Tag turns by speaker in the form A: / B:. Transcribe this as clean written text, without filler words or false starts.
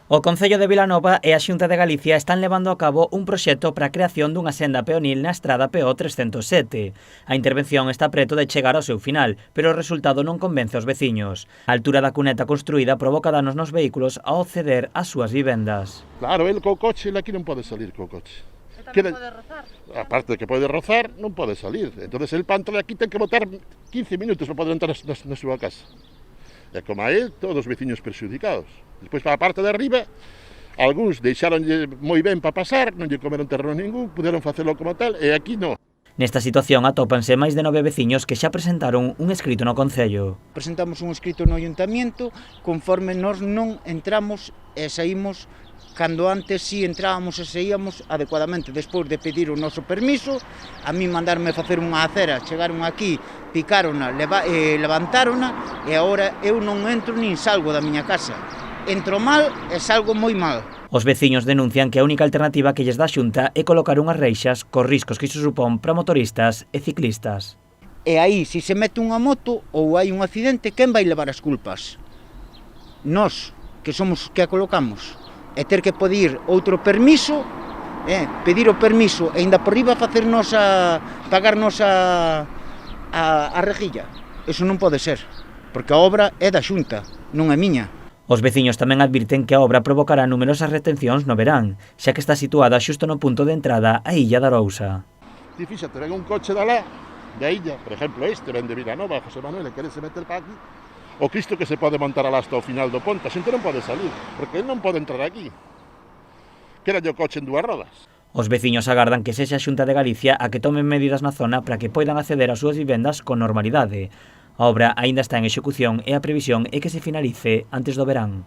A: O Concello de Vilanova e a Xunta de Galicia están levando a cabo un proxecto para a creación dunha senda peonil na estrada PO 307. A intervención está preto de chegar ao seu final, pero o resultado non convence aos veciños. A altura da cuneta construída provoca danos nos vehículos ao ceder ás súas vivendas.
B: Claro, el co coche, el aquí non pode salir co coche.
C: E tamén pode rozar.
B: Aparte de que pode rozar, non pode salir. Entonces el para entrar aquí ten que botar 15 minutos para poder entrar na súa casa. E como a él, todos os veciños perxudicados. Despois, para a parte de arriba, algúns deixaronlle moi ben para pasar, non lle comeron terreno ningún, puderon facelo como tal, e aquí non.
A: Nesta situación atópanse máis de 9 veciños que xa presentaron un escrito no Concello.
D: Presentamos un escrito no Ayuntamento conforme nós non entramos e saímos cando antes si entrábamos e saíamos adecuadamente. Despois de pedir o noso permiso, a mí mandarme facer unha acera, chegaron aquí, picárona, levantárona e agora eu non entro nin salgo da miña casa. Entro mal e salgo moi mal.
A: Os veciños denuncian que a única alternativa que lles dá a Xunta é colocar unhas reixas cos riscos que iso supón para motoristas e ciclistas.
D: E aí, se se mete unha moto ou hai un accidente, quen vai levar as culpas? Nós, que somos que a colocamos. E ter que pedir outro permiso, pedir o permiso e ainda por riba pagarnos a rejilla. Eso non pode ser, porque a obra é da Xunta, non é miña.
A: Os veciños tamén advirten que a obra provocará numerosas retencións no verán, xa que está situada xusto no punto de entrada á illa da Arousa.
B: Ti fíxate, ven un coche da illa, por exemplo este, ven de Vilanova, José Manuel, e quere se meter para aquí, o Cristo que se pode montar alá hasta o final do ponte, a xente non pode salir, porque ele non pode entrar aquí. Quéralle o coche en dúas rodas.
A: Os veciños agardan que sexa a Xunta de Galicia a que tomen medidas na zona para que poidan acceder ás súas vivendas con normalidade. A obra aínda está en execución e a previsión é que se finalice antes do verán.